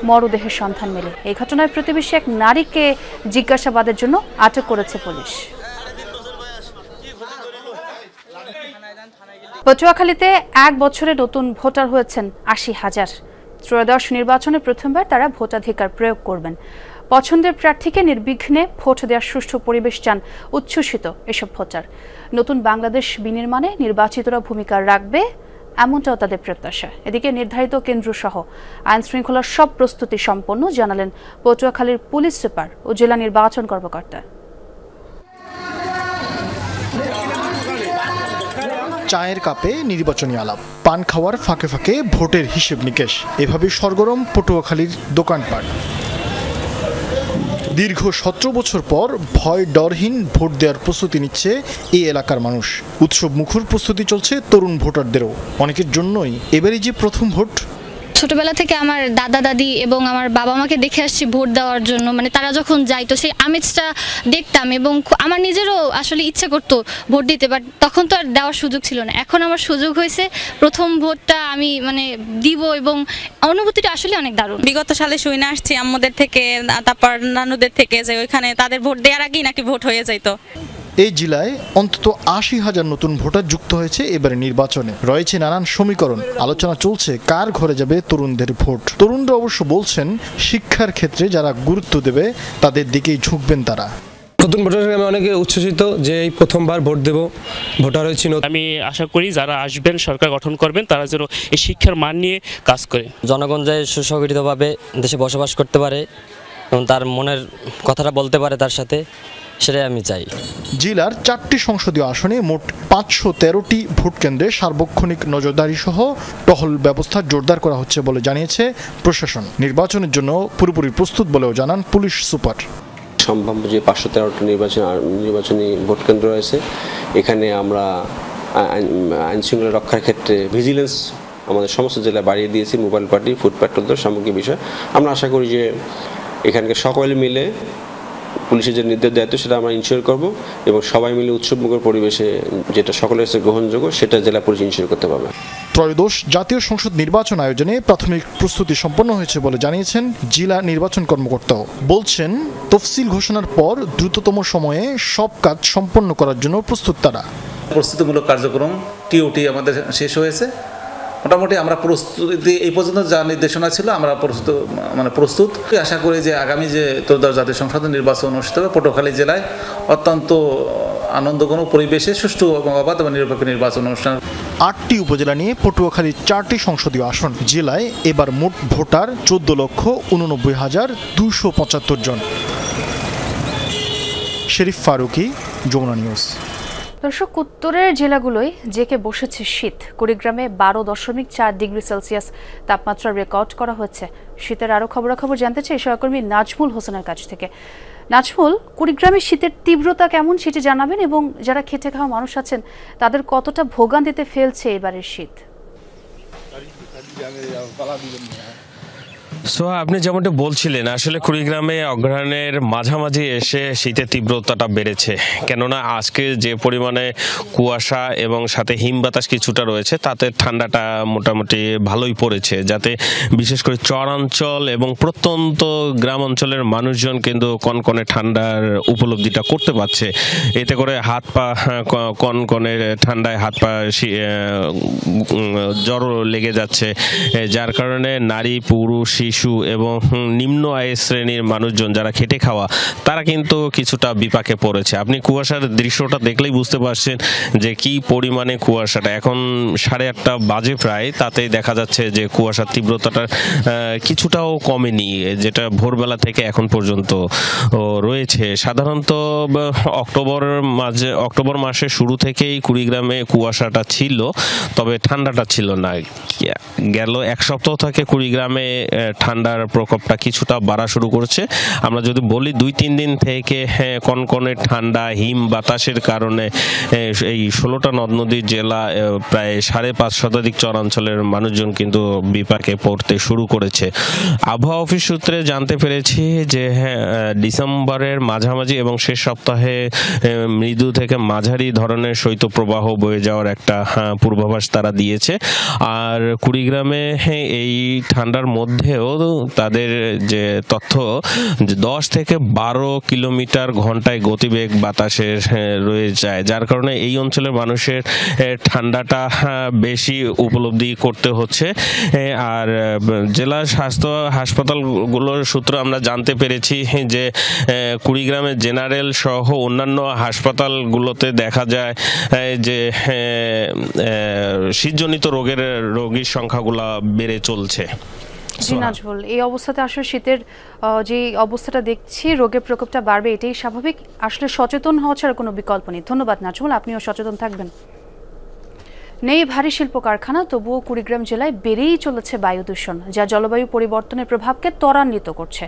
মরদেহের সন্ধান মেলে। এই ঘটনায় প্রতিবেশী এক নারীকে জিজ্ঞাসাবাদের জন্য আটক করেছে পুলিশ। পটুয়াখালীতে 1 বছরে নতুন ভোটার হয়েছেন 80,000। ত্রয়োদশ নির্বাচনে প্রথমবার তারা ভোটাধিকার প্রয়োগ করবেন। পছন্দের প্রার্থীকে নির্বিঘ্নে ভোট দেওয়ার সুষ্ঠু পরিবেশ চান উচ্ছ্বসিত এসব ভোটার। নতুন বাংলাদেশ বিনির্মাণে নির্বাচিতরা ভূমিকা রাখবে, এমনটাও তাদের প্রত্যাশা। এদিকে নির্ধারিত কেন্দ্র সহ আইন শৃঙ্খলার সব প্রস্তুতি সম্পন্ন জানালেন পটুয়াখালীর পুলিশ সুপার ও জেলা নির্বাচন কর্মকর্তা। চায়ের কাপে নির্বাচনী আলাপ, পান খাওয়ার ফাঁকে ফাঁকে ভোটের হিসেব নিকেশ, এভাবে সরগরম পটুয়াখালীর দোকানপাট। দীর্ঘ 17 বছর পর ভয় ডরহীন ভোট দেওয়ার প্রস্তুতি নিচ্ছে এই এলাকার মানুষ। উৎসব মুখর প্রস্তুতি চলছে তরুণ ভোটারদেরও। অনেকের জন্যই এবারই যে প্রথম ভোট। ছোটবেলা থেকে আমার দাদা দাদি এবং আমার বাবা মাকে দেখে আসছি ভোট দেওয়ার জন্য, মানে তারা যখন যাইতো সেই আমেজটা দেখতাম এবং আমার নিজেরও আসলে ইচ্ছা করতো ভোট দিতে, বাট তখন তো আর দেওয়ার সুযোগ ছিল না। এখন আমার সুযোগ হয়েছে, প্রথম ভোটটা আমি দিব এবং অনুভূতিটা আসলে অনেক দারুণ। বিগত সালে শুনে আসছি আম্মুদের থেকে, তারপর নানুদের থেকে, যে ওইখানে তাদের ভোট দেওয়ার আগেই নাকি ভোট হয়ে যাইতো। এই জেলায় অন্তত 80,000 নতুন ভোটার যুক্ত হয়েছে এবারে নির্বাচনে। রয়েছে নানান সমীকরণ, আলোচনা চলছে কার ঘরে যাবে তরুণদের ভোট। তরুণরা অবশ্য বলছেন শিক্ষার ক্ষেত্রে যারা গুরুত্ব দেবে তাদের দিকেই ঝুঁকবেন তারা। নতুন ভোটার আমি অনেকে উচ্ছ্বসিত যে এই প্রথমবার ভোট দেব, ভোটার হয়েছি। আমি আশা করি যারা আসবেন, সরকার গঠন করবেন, তারা যেন এই শিক্ষার মান নিয়ে কাজ করে। জনগণ যে সুসংগঠিতভাবে দেশে বসবাস করতে পারে এবং তার মনের কথাটা বলতে পারে তার সাথে, সেটাই আমি চাই। জেলার 4টি সংসদীয় আসনে মোট 513টি ভোট কেন্দ্রে সার্বক্ষণিক নজরদারি সহ টহল ব্যবস্থা জোরদার করা হচ্ছে বলে জানিয়েছে প্রশাসন। নির্বাচনের জন্য পুরোপুরি প্রস্তুত বলেও জানান পুলিশ সুপার। সম্ভাব্য যে 513টি নির্বাচনী ভোট কেন্দ্র রয়েছে, এখানে আমরা আইন শৃঙ্খলা রক্ষার ক্ষেত্রে ভিজিলেন্স আমাদের সমস্ত জেলায় বাড়িয়ে দিয়েছি। মোবাইল পার্টি, ফুড প্যাট্রোলদের সামগ্রিক বিষয় আমরা আশা করি যে এখানকার সকলে মিলে পুলিশের যে নির্দেশ দায়িত্ব সেটা আমরা ইনশিওর করব এবং সবাই মিলে উৎসবমুখর পরিবেশে যেটা সকলের কাছে গ্রহণযোগ্য সেটা জেলা পুলিশ ইনশিওর করতে পারবে। ত্রয়োদশ জাতীয় সংসদ নির্বাচন আয়োজনে প্রাথমিক প্রস্তুতি সম্পন্ন হয়েছে বলে জানিয়েছেন জেলা নির্বাচন কর্মকর্তাও। বলছেন তফসিল ঘোষণার পর দ্রুততম সময়ে সব কাজ সম্পন্ন করার জন্য প্রস্তুত তারা। প্রস্তুতিমূলক কার্যক্রম টিওটি আমাদের শেষ হয়েছে। মোটামুটি আমরা প্রস্তুতি এই পর্যন্ত যা নির্দেশনা ছিল আমরা প্রস্তুত। আশা করি যে আগামী যে ত্রয়োদশ জাতীয় সংসদ নির্বাচন অনুষ্ঠিত হবে পটুয়াখালী জেলায় অত্যন্ত আনন্দঘন পরিবেশে সুষ্ঠু এবং অবাধ এবং নিরপেক্ষ নির্বাচন অনুষ্ঠান। 8টি উপজেলা নিয়ে পটুয়াখালীর 4টি সংসদীয় আসন। জেলায় এবার মোট ভোটার 14,89,275 জন। শরীফ ফারুকি, যমুনা নিউজ। দর্শক, উত্তরের জেলাগুলোয় জেকে বসেছে শীত। কুড়িগ্রামে 12.4 ডিগ্রি সেলসিয়াস তাপমাত্রা রেকর্ড করা হয়েছে। শীতের আরও খবরাখবর জানতে চাই সহকর্মী নাজমুল হোসেনের কাছ থেকে। নাজমুল, কুড়িগ্রামে শীতের তীব্রতা কেমন সেটি জানাবেন এবং যারা খেটে খাওয়া মানুষ আছেন তাদের কতটা ভোগান্তিতে ফেলছে এবারের শীত? আপনি যেমনটা বলছিলেন, আসলে কুড়িগ্রামে অগ্রহায়ণের মাঝামাঝি এসে শীতের তীব্রতাটা বেড়েছে। কেননা আজকে যে পরিমাণে কুয়াশা এবং সাথে হিম বাতাস কিছুটা রয়েছে তাতে ঠান্ডাটা মোটামুটি ভালোই পড়েছে, যাতে বিশেষ করে চরাঞ্চল এবং প্রত্যন্ত গ্রাম অঞ্চলের মানুষজন কিন্তু কনকনে ঠান্ডার উপলব্ধিটা করতে পারছে। এতে করে হাত পা কনকনে ঠান্ডায় হাত পা জ্বর লেগে যাচ্ছে, যার কারণে নারী, পুরুষ, শিশু এবং নিম্ন আয় শ্রেণীর মানুষজন যারা খেটে খাওয়া তারা কিন্তু কিছুটা বিপাকে পড়েছে। আপনি কুয়াশার দৃশ্যটা দেখলেই বুঝতে পারছেন যে কি পরিমাণে কুয়াশাটা। এখন 8:30 বাজে প্রায়, তাতেই দেখা যাচ্ছে যে কুয়াশার তীব্রতাটা কিছুটাও কমেনি, যেটা ভোরবেলা থেকে এখন পর্যন্ত রয়েছে। সাধারণত অক্টোবর মাসের শুরু থেকেই কুড়িগ্রামে কুয়াশাটা ছিল, তবে ঠান্ডাটা ছিল না। গেল এক সপ্তাহ থেকে কুড়িগ্রামে ঠান্ডার প্রকোপটা কিছুটা বাড়া শুরু করেছে। আমরা যদি বলি 2-3 দিন থেকে কনকনে ঠান্ডা, হিম বাতাসের কারণে এই 16টা নদ নদীর জেলা প্রায় 5.5 শতাধিক চরাঞ্চলের মানুষজন কিন্তু বিপাকে পড়তে শুরু করেছে। আবহাওয়া অফিস সূত্রে জানতে পেরেছি যে ডিসেম্বরের মাঝামাঝি এবং শেষ সপ্তাহে মৃদু থেকে মাঝারি ধরনের শৈত্যপ্রবাহ বয়ে যাওয়ার একটা পূর্বাভাস তারা দিয়েছে। আর কুড়িগ্রামে এই ঠান্ডার মধ্যেও তাদের যে তথ্য 10 থেকে 12 কিলোমিটার ঘন্টায় গতিবেগ বাতাসের রয়ে যায়, যার কারণে এই অঞ্চলের মানুষের ঠান্ডাটা বেশি উপলব্ধি করতে হচ্ছে। আর জেলা স্বাস্থ্য হাসপাতালগুলোর সূত্র আমরা জানতে পেরেছি যে কুড়িগ্রামের জেনারেল সহ অন্যান্য হাসপাতালগুলোতে দেখা যায় যে শীতজনিত রোগীর সংখ্যাগুলো বেড়ে চলছে। জি নাজমুল, এই অবস্থাতে আসলে শীতের যে অবস্থাটা দেখছি, রোগের প্রকোপটা বাড়বে, এটাই স্বাভাবিক। আসলে সচেতন হওয়া ছাড়া কোনো বিকল্প নেই। ধন্যবাদ নাজমুল, আপনিও সচেতন থাকবেন। নেই ভারী শিল্প কারখানা, তবুও কুড়িগ্রাম জেলায় বেড়েই চলেছে বায়ু দূষণ, যা জলবায়ু পরিবর্তনের প্রভাবকে ত্বরান্বিত করছে।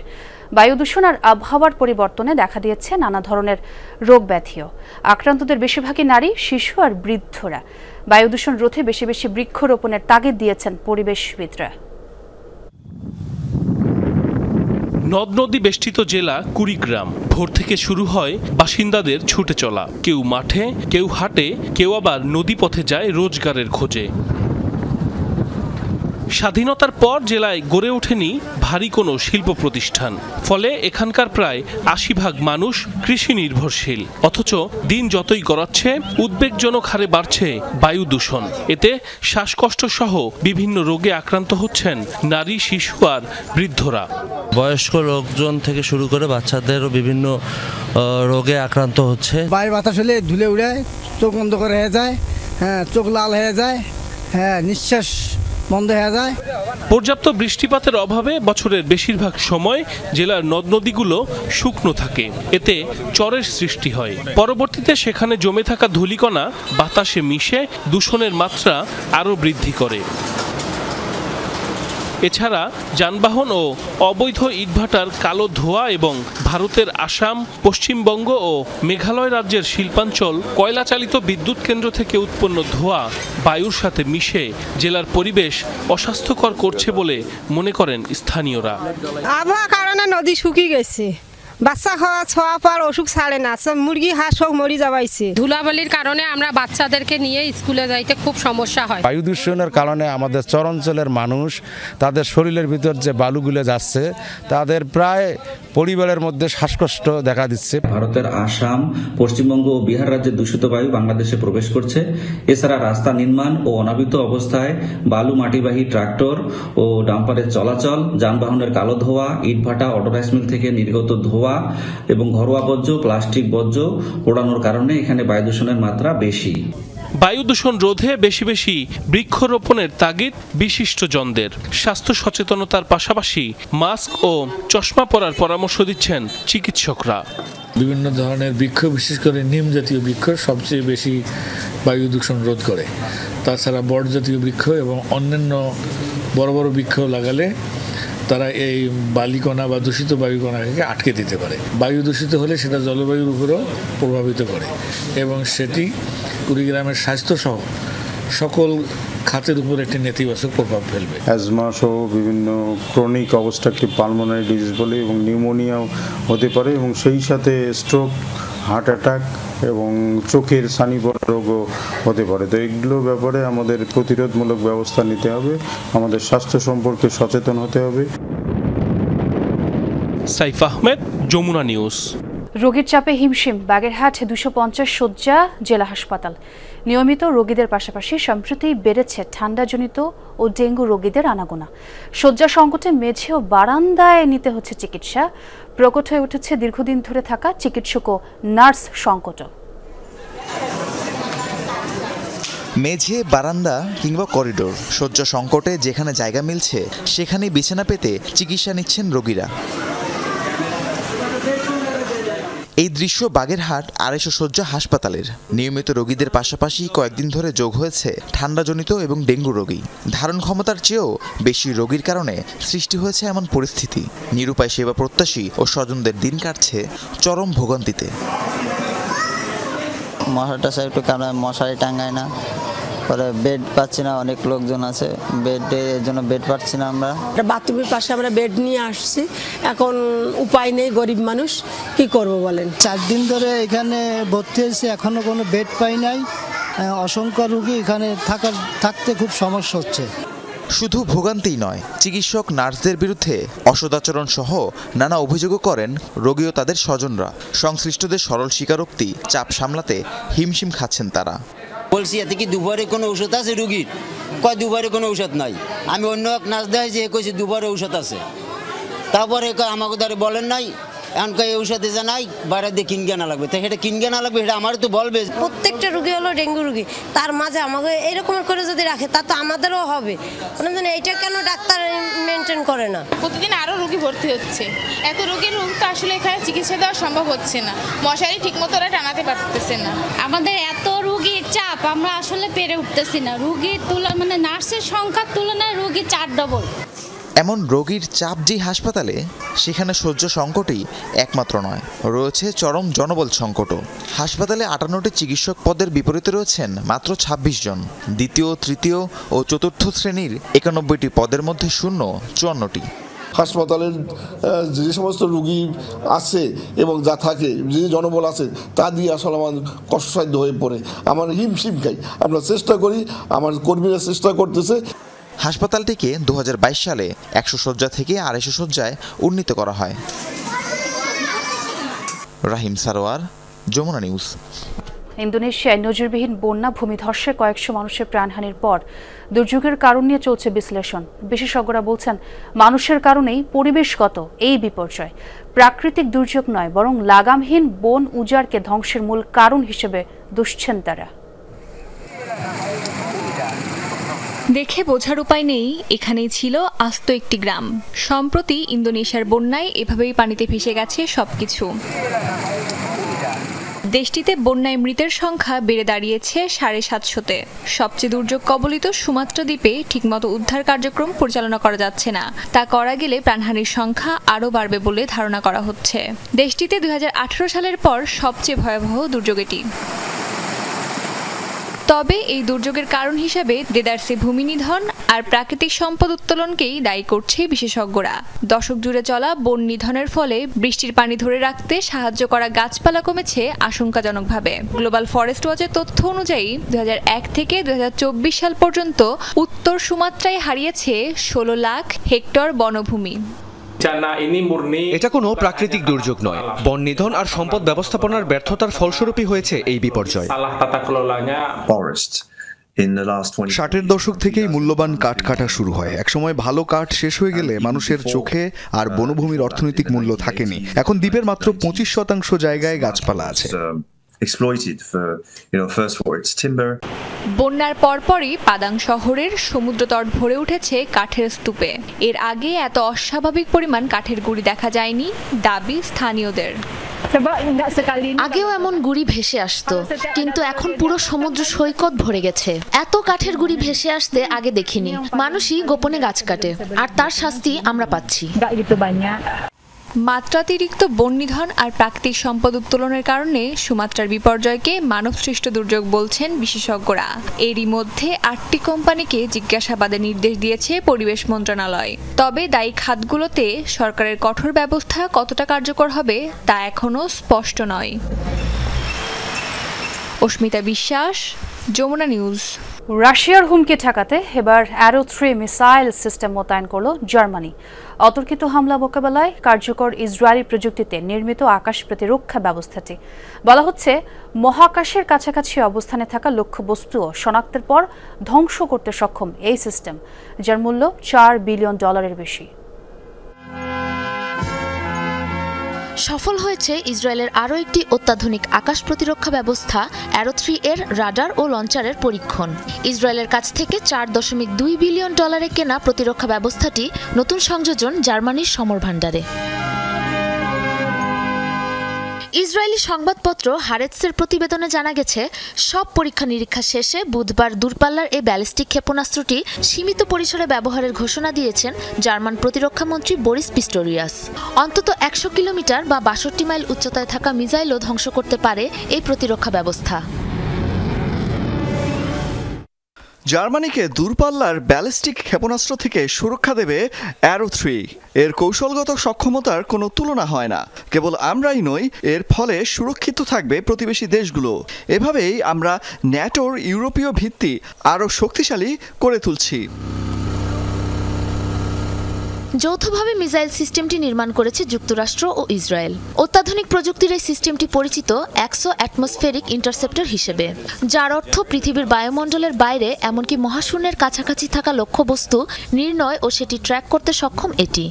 বায়ু দূষণ আর আবহাওয়ার পরিবর্তনে দেখা দিয়েছে নানা ধরনের রোগ ব্যাধিও। আক্রান্তদের বেশিরভাগই নারী, শিশু আর বৃদ্ধরা। বায়ু দূষণ রোধে বেশি বেশি বৃক্ষরোপণের তাগিদ দিয়েছেন পরিবেশবিদরা। নদ নদী বেষ্টিত জেলা কুড়িগ্রাম। ভোর থেকে শুরু হয় বাসিন্দাদের ছুটে চলা। কেউ মাঠে, কেউ হাটে, কেউ আবার নদীপথে যায় রোজগারের খোঁজে। স্বাধীনতার পর জেলায় গড়ে ওঠেনি ভারী কোনো শিল্প প্রতিষ্ঠান, ফলে এখানকার প্রায় 80% মানুষ কৃষি নির্ভরশীল। অথচ দিন যতই গড়াচ্ছে উদ্বেগজনক হারে বাড়ছে বায়ু দূষণ। এতে শ্বাসকষ্ট সহ বিভিন্ন রোগে আক্রান্ত হচ্ছেন নারী, শিশু আর বৃদ্ধরা। বয়স্ক লোকজন থেকে শুরু করে বাচ্চাদেরও বিভিন্ন রোগে আক্রান্ত হচ্ছে। বায়ু বাতাস হলে ধুলে উড়ে চোখ বন্ধ করে হয়ে যায়, চোখ লাল হয়ে যায়, নিঃশ্বাস বন্ধ হয়ে যায়। পর্যাপ্ত বৃষ্টিপাতের অভাবে বছরের বেশিরভাগ সময় জেলার নদ নদীগুলো শুকনো থাকে। এতে চরের সৃষ্টি হয়। পরবর্তীতে সেখানে জমে থাকা ধূলিকণা বাতাসে মিশে দূষণের মাত্রা আরও বৃদ্ধি করে। এছাড়া যানবাহন ও অবৈধ ইটভাটার কালো ধোঁয়া এবং ভারতের আসাম, পশ্চিমবঙ্গ ও মেঘালয় রাজ্যের শিল্পাঞ্চল কয়লা চালিত বিদ্যুৎ কেন্দ্র থেকে উৎপন্ন ধোঁয়া বায়ুর সাথে মিশে জেলার পরিবেশ অস্বাস্থ্যকর করছে বলে মনে করেন স্থানীয়রা। আবহাওয়ার কারণে নদী শুকিয়ে গেছে, বাচ্চা ছোঁয়া পর অসুখ ছাড়ে না, মুরগি হাঁস সব মরি যাবাইছে। ধুলাবালির কারণে আমরা বাচ্চাদেরকে নিয়ে স্কুলে যাইতে খুব সমস্যা হয়। বায়ু দূষণের কারণে আমাদের চরাঞ্চলের মানুষ তাদের শরীরের ভিতর যে বালুগুলো যাচ্ছে তাদের প্রায় পরিবারের মধ্যে শ্বাসকষ্ট দেখা দিচ্ছে। ভারতের আসাম, পশ্চিমবঙ্গ ও বিহার রাজ্যের দূষিত বায়ু বাংলাদেশে প্রবেশ করছে। এছাড়া রাস্তা নির্মাণ ও অনাবৃত অবস্থায় বালু মাটিবাহী ট্রাক্টর ও ডাম্পারের চলাচল, যানবাহনের কালো ধোঁয়া, ইটভাটা, অটোরাইস মিল থেকে নির্গত ধোঁয়া এবং ঘরোয়া বর্জ্য, প্লাস্টিক বর্জ্য পোড়ানোর কারণে এখানে বায়ু দূষণের মাত্রা বেশি। বায়ু দূষণ রোধে বেশি বেশি বৃক্ষরোপণের তাগিদ বিশিষ্টজনদের। স্বাস্থ্য সচেতনতার পাশাপাশি মাস্ক ও চশমা পরার পরামর্শ দিচ্ছেন চিকিৎসকরা। বিভিন্ন ধরনের বৃক্ষ, বিশেষ করে নিম জাতীয় বৃক্ষ সবচেয়ে বেশি বায়ু দূষণ রোধ করে। তাছাড়া বট জাতীয় বৃক্ষ এবং অন্যান্য বড় বড় বৃক্ষ লাগালে তারা এই বালিকণা বা দূষিত বায়ুকণাকে আটকে দিতে পারে। বায়ু দূষিত হলে সেটা জলবায়ুর উপরও প্রভাবিত করে এবং সেটি কুড়িগ্রামের স্বাস্থ্যসহ সকল খাতের উপর একটি নেতিবাচক প্রভাব ফেলবে। অ্যাজমা সহ বিভিন্ন ক্রনিক অবস্ট্রাকটিভ পালমোনারি ডিজিজ বলে এবং নিউমোনিয়াও হতে পারে এবং সেই সাথে স্ট্রোক, হার্ট অ্যাটাক এবং চোখের ছানি পড়া রোগও হতে পারে। তো এগুলোর ব্যাপারে আমাদের প্রতিরোধমূলক ব্যবস্থা নিতে হবে, আমাদের স্বাস্থ্য সম্পর্কে সচেতন হতে হবে। সাইফ আহমেদ, যমুনা নিউজ। রোগীর চাপে হিমশিম বাগেরহাট 250 শয্যা জেলা হাসপাতাল। নিয়মিত রোগীদের পাশাপাশি সম্প্রতি বেড়েছে ঠান্ডাজনিত ও ডেঙ্গু রোগীদের আনাগোনা। শয্যা সংকটে মেঝে ও বারান্দায় নিতে হচ্ছে চিকিৎসা। প্রকট হয়ে উঠেছে দীর্ঘদিন ধরে থাকা চিকিৎসক ও নার্স সংকটও। মেঝে, বারান্দা কিংবা করিডোর, শয্যা সংকটে যেখানে জায়গা মিলছে সেখানে বিছানা পেতে চিকিৎসা নিচ্ছেন রোগীরা। এই দৃশ্য বাগেরহাট 250 শয্যা হাসপাতালের। নিয়মিত রোগীদের পাশাপাশি কয়েকদিন ধরে যোগ হয়েছে ঠান্ডাজনিত এবং ডেঙ্গু রোগী। ধারণ ক্ষমতার চেয়েও বেশি রোগীর কারণে সৃষ্টি হয়েছে এমন পরিস্থিতি। নিরুপায় সেবা প্রত্যাশী ও স্বজনদের দিন কাটছে চরম ভোগান্তিতে। মশাটা একটু কারণ মশারি টাঙ্গায় না, পরে বেড পাচ্ছি না, অনেক লোকজন আছে বেডের জন্য বেড পাচ্ছি না। আমরা বাথরুমের পাশে আমরা বেড নিয়ে আসছি, এখন উপায় নেই, গরিব মানুষ কি করব বলেন। 4 দিন ধরে এখানে ভর্তি হয়েছে, এখনো কোনো বেড পাই নাই। অসংখ্য রোগী এখানে থাকতে খুব সমস্যা হচ্ছে। শুধু ভোগান্তিই নয়, চিকিৎসক নার্সদের বিরুদ্ধে অসদাচরণ সহ নানা অভিযোগও করেন রোগী ও তাদের স্বজনরা। সংশ্লিষ্টদের সরল স্বীকারোক্তি, চাপ সামলাতে হিমশিম খাচ্ছেন তারা। বলছি এতে কি দুবারে কোনো ঔষধ আছে রুগীর? কয় দুবারে কোনো ঔষধ নাই। আমি অন্য এক নার্স দেখাইছি, কইছি দুবারে ঔষধ আছে। তারপরে আমাকে দ্বারা বলেন নাই, এখন কই ঔষধে যা নাই, বাইরে দিয়ে কিনকে না লাগবে। তাই সেটা কিনকে না লাগবে, সেটা আমার তো বলবে। প্রত্যেকটা রুগী হলো ডেঙ্গু রুগী, তার মাঝে আমাকে এরকম করে যদি রাখে তা তো আমাদেরও হবে। এইটা কেন ডাক্তার মেনটেন করে না? প্রতিদিন আরো রোগী ভর্তি হচ্ছে, এত রোগীর রোগ তো আসলে এখানে চিকিৎসা দেওয়া সম্ভব হচ্ছে না। মশারি ঠিক মতো ওরা টানাতে পারতেছে না। আমাদের এত রোগীর চাপ, আমরা আসলে পেরে উঠতেছি না। রোগীর তুলনা নার্সের সংখ্যার তুলনায় রোগী 4 ডবল। এমন রোগীর চাপ যে হাসপাতালে, সেখানে শয্যা সংকটই একমাত্র নয়, রয়েছে চরম জনবল সংকটও। হাসপাতালে 58টি চিকিৎসক পদের বিপরীতে রয়েছেন মাত্র 26 জন। দ্বিতীয়, তৃতীয় ও চতুর্থ শ্রেণীর 91টি পদের মধ্যে শূন্য 54টি। হাসপাতালের যে সমস্ত রোগী আছে এবং যা থাকে, যে জনবল আছে, তা দিয়ে আসলে আমার কষ্টসাধ্য হয়ে পড়ে, আমার হিমশিম খাই। আমরা চেষ্টা করি, আমার কর্মীরা চেষ্টা করতেছে। হাসপাতালটিকে 2022 সালে 100 শয্যা থেকে 250 শয্যায় উন্নীত করা হয়। রাহিম সারোয়ার, যমুনা নিউজ। ইন্দোনেশিয়ায় নজিরবিহীন বন্যা, ভূমিধসে কয়েকশো মানুষের প্রাণহানির পর দুর্যোগের কারণ নিয়ে চলছে বিশ্লেষণ। বিশেষজ্ঞরা বলছেন, মানুষের কারণেই পরিবেশগত এই বিপর্যয়। প্রাকৃতিক দুর্যোগ নয়, বরং লাগামহীন বন উজাড়কে ধ্বংসের মূল কারণ হিসেবে দুষছেন তারা। দেখে বোঝার উপায় নেই, এখানেই ছিল আস্ত একটি গ্রাম। সম্প্রতি ইন্দোনেশিয়ার বন্যায় এভাবেই পানিতে ভেসে গেছে সবকিছু। দেশটিতে বন্যায় মৃতের সংখ্যা বেড়ে দাঁড়িয়েছে 750-তে। সবচেয়ে দুর্যোগ কবলিত সুমাত্রা দ্বীপে ঠিকমতো উদ্ধার কার্যক্রম পরিচালনা করা যাচ্ছে না। তা করা গেলে প্রাণহানির সংখ্যা আরও বাড়বে বলে ধারণা করা হচ্ছে। দেশটিতে 2018 সালের পর সবচেয়ে ভয়াবহ দুর্যোগ এটি। তবে এই দুর্যোগের কারণ হিসেবে দেদারসে ভূমি নিধন আর প্রাকৃতিক সম্পদ উত্তোলনকেই দায়ী করছে বিশেষজ্ঞরা। দশক জুড়ে চলা বন নিধনের ফলে বৃষ্টির পানি ধরে রাখতে সাহায্য করা গাছপালা কমেছে আশঙ্কাজনকভাবে। গ্লোবাল ফরেস্ট ওয়াচের তথ্য অনুযায়ী 2001 থেকে 2024 সাল পর্যন্ত উত্তর সুমাত্রায় হারিয়েছে 16 লাখ হেক্টর বনভূমি। এটা কোনো প্রাকৃতিক দুর্যোগ নয়, বন নিধন আর সম্পদ ব্যবস্থাপনার ব্যর্থতার ফলস্বরূপই হয়েছে এই বিপর্যয়। 60-এর দশক থেকেই মূল্যবান কাঠ কাটা শুরু হয়। একসময় ভালো কাঠ শেষ হয়ে গেলে মানুষের চোখে আর বনভূমির অর্থনৈতিক মূল্য থাকেনি। এখন দ্বীপের মাত্র 25% জায়গায় গাছপালা আছে। বন্যার পরপরই পাদাং শহরের সমুদ্রতট ভরে উঠেছে কাঠের স্তূপে। এর আগে এত অস্বাভাবিক পরিমাণ কাঠের গুঁড়ি দেখা যায়নি, দাবি স্থানীয়দের। আগেও এমন গুঁড়ি ভেসে আসতো, কিন্তু এখন পুরো সমুদ্র সৈকত ভরে গেছে। এত কাঠের গুঁড়ি ভেসে আসতে আগে দেখিনি। মানুষই গোপনে গাছ কাটে, আর তার শাস্তি আমরা পাচ্ছি। মাত্রাতিরিক্ত বন নিধন আর প্রাকৃতিক সম্পদ উত্তোলনের কারণে সুমাত্রার বিপর্যয়কে মানবসৃষ্ট দুর্যোগ বলছেন বিশেষজ্ঞরা। এরই মধ্যে 8টি কোম্পানিকে জিজ্ঞাসাবাদের নির্দেশ দিয়েছে পরিবেশ মন্ত্রণালয়। তবে দায়ী খাতগুলোতে সরকারের কঠোর ব্যবস্থা কতটা কার্যকর হবে তা এখনও স্পষ্ট নয়। অস্মিতা বিশ্বাস, যমুনা নিউজ। রাশিয়ার হুমকি ঠেকাতে এবার অ্যারো 3 মিসাইল সিস্টেম মোতায়েন করল জার্মানি। অতর্কিত হামলা মোকাবেলায় কার্যকর ইসরায়েলি প্রযুক্তিতে নির্মিত আকাশ প্রতিরক্ষা ব্যবস্থাটি। বলা হচ্ছে, মহাকাশের কাছাকাছি অবস্থানে থাকা লক্ষ্যবস্তুও শনাক্তের পর ধ্বংস করতে সক্ষম এই সিস্টেম, যার মূল্য $4 বিলিয়ন বেশি। সফল হয়েছে ইসরায়েলের আরও একটি অত্যাধুনিক আকাশ প্রতিরক্ষা ব্যবস্থা অ্যারো 3 এর রাডার ও লঞ্চারের পরীক্ষণ। ইসরায়েলের কাছ থেকে $4.2 বিলিয়ন কেনা প্রতিরক্ষা ব্যবস্থাটি নতুন সংযোজন জার্মানির সমরভাণ্ডারে। ইসরায়েলি সংবাদপত্র হারেতসের প্রতিবেদনে জানা গেছে, সব পরীক্ষা নিরীক্ষা শেষে বুধবার দূরপাল্লার এই ব্যালিস্টিক ক্ষেপণাস্ত্রটি সীমিত পরিসরে ব্যবহারের ঘোষণা দিয়েছেন জার্মান প্রতিরক্ষামন্ত্রী বরিস পিস্টোরিয়াস। অন্তত 100 কিলোমিটার বা 62 মাইল উচ্চতায় থাকা মিসাইলও ধ্বংস করতে পারে এই প্রতিরক্ষা ব্যবস্থা। জার্মানিকে দূরপাল্লার ব্যালিস্টিক ক্ষেপণাস্ত্র থেকে সুরক্ষা দেবে অ্যারো 3। এর কৌশলগত সক্ষমতার কোনো তুলনা হয় না। কেবল আমরাই নই, এর ফলে সুরক্ষিত থাকবে প্রতিবেশী দেশগুলো। এভাবেই আমরা ন্যাটোর ইউরোপীয় ভিত্তি আরও শক্তিশালী করে তুলছি। যৌথভাবে মিসাইল সিস্টেমটি নির্মাণ করেছে যুক্তরাষ্ট্র ও ইসরায়েল। অত্যাধুনিক প্রযুক্তির এই সিস্টেমটি পরিচিত এক্সো অ্যাটমসফেরিক ইন্টারসেপ্টর হিসেবে, যার অর্থ পৃথিবীর বায়ুমণ্ডলের বাইরে এমনকি মহাশূন্যের কাছাকাছি থাকা লক্ষ্যবস্তু নির্ণয় ও সেটি ট্র্যাক করতে সক্ষম এটি।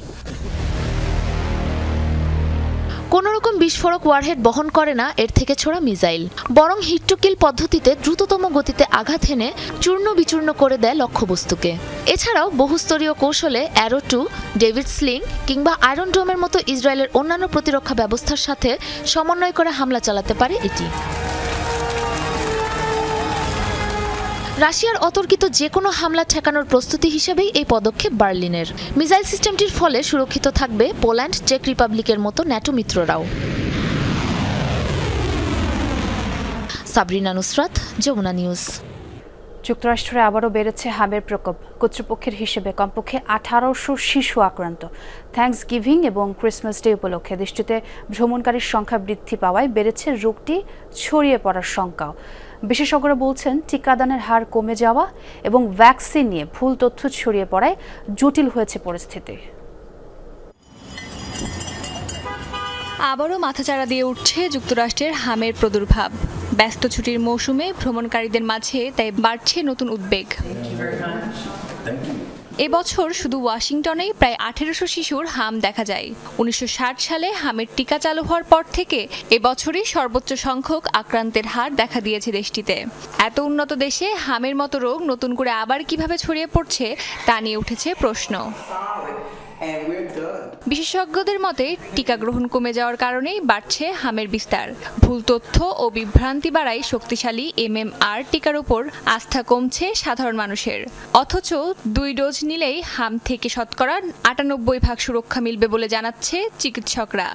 কোনোরকম বিস্ফোরক ওয়ারহেড বহন করে না এর থেকে ছোড়া মিসাইল, বরং হিট টু কিল পদ্ধতিতে দ্রুততম গতিতে আঘাত হেনে চূর্ণ বিচূর্ণ করে দেয় লক্ষ্যবস্তুকে। এছাড়াও বহুস্তরীয় কৌশলে অ্যারো 2, ডেভিড স্লিং কিংবা আয়রন ডোমের মতো ইসরায়েলের অন্যান্য প্রতিরক্ষা ব্যবস্থার সাথে সমন্বয় করে হামলা চালাতে পারে এটি। রাশিয়ার অতর্কিত যে কোনো হামলা ঠেকানোর প্রস্তুতি হিসেবেই এই পদক্ষেপ বার্লিনের। মিসাইল সিস্টেমটির ফলে সুরক্ষিত থাকবে পোল্যান্ড, চেক রিপাবলিকের মতো ন্যাটো মিত্ররাও। সাবরিনা নুসরাত, যমুনা নিউজ। যুক্তরাষ্ট্রে আবারও বেড়েছে হামের প্রকোপ। কর্তৃপক্ষের হিসেবে কমপক্ষে 1800 শিশু আক্রান্ত। থ্যাঙ্কস গিভিং এবং ক্রিসমাস ডে উপলক্ষে দেশটিতে ভ্রমণকারীর সংখ্যা বৃদ্ধি পাওয়ায় বেড়েছে রোগটি ছড়িয়ে পড়ার শঙ্কাও। বিশেষজ্ঞরা বলছেন, টিকাদানের হার কমে যাওয়া এবং ভ্যাকসিন নিয়ে ভুল তথ্য ছড়িয়ে পড়ায় জটিল হয়েছে পরিস্থিতি। আবারও মাথাচাড়া দিয়ে উঠছে যুক্তরাষ্ট্রের হামের প্রাদুর্ভাব। ব্যস্ত ছুটির মৌসুমে ভ্রমণকারীদের মাঝে তাই বাড়ছে নতুন উদ্বেগ। এবছর শুধু ওয়াশিংটনেই প্রায় 1800 শিশুর হাম দেখা যায়। 1960 সালে হামের টিকা চালু হওয়ার পর থেকে এবছরই সর্বোচ্চ সংখ্যক আক্রান্তের হার দেখা দিয়েছে দেশটিতে। এত উন্নত দেশে হামের মতো রোগ নতুন করে আবার কিভাবে ছড়িয়ে পড়ছে তা নিয়ে উঠেছে প্রশ্ন। বিশেষজ্ঞদের মতে, টিকা গ্রহণ কমে যাওয়ার কারণেই বাড়ছে হামের বিস্তার। ভুল তথ্য ও বিভ্রান্তি বাড়ায় শক্তিশালী MMR টিকার উপর আস্থা কমছে সাধারণ মানুষের। অথচ 2 ডোজ নিলেই হাম থেকে শতকরা 98% সুরক্ষা মিলবে বলে জানাচ্ছে চিকিৎসকরা।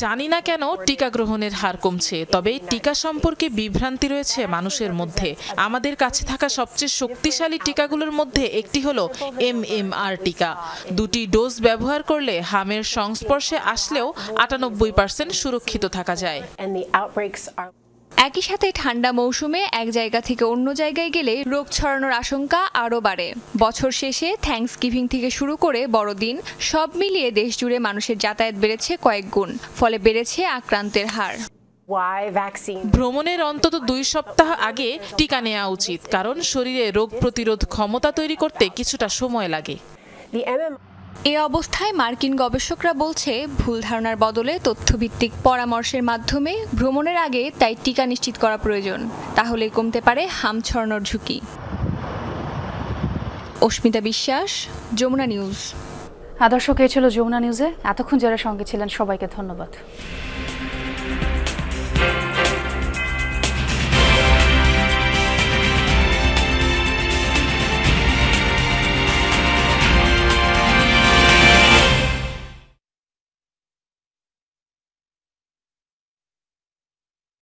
জানি না কেন টিকা গ্রহণের হার কমছে, তবে টিকা সম্পর্কে বিভ্রান্তি রয়েছে মানুষের মধ্যে। আমাদের কাছে থাকা সবচেয়ে শক্তিশালী টিকাগুলোর মধ্যে একটি হলো MMR টিকা। 2টি ডোজ ব্যবহার করলে হামের সংস্পর্শে আসলেও 98% সুরক্ষিত থাকা যায়। একই সাথে ঠান্ডা মৌসুমে এক জায়গা থেকে অন্য জায়গায় গেলে রোগ ছড়ানোর আশঙ্কা আরও বাড়ে। বছর শেষে থ্যাঙ্কসগিভিং থেকে শুরু করে বড়দিন সব মিলিয়ে দেশ জুড়ে মানুষের যাতায়াত বেড়েছে কয়েক গুণ, ফলে বেড়েছে আক্রান্তের হার। ভ্রমণের অন্তত 2 সপ্তাহ আগে টিকা নেওয়া উচিত, কারণ শরীরে রোগ প্রতিরোধ ক্ষমতা তৈরি করতে কিছুটা সময় লাগে। এ অবস্থায় মার্কিন গবেষকরা বলছে, ভুল ধারণার বদলে তথ্যভিত্তিক পরামর্শের মাধ্যমে ভ্রমণের আগে তাই টিকা নিশ্চিত করা প্রয়োজন। তাহলে কমতে পারে হাম ছড়ানোর ঝুঁকি। অস্মিতা বিশ্বাস, যমুনা নিউজ। দর্শক, এই ছিল যমুনা নিউজে। এতক্ষণ যারা সঙ্গে ছিলেন সবাইকে ধন্যবাদ।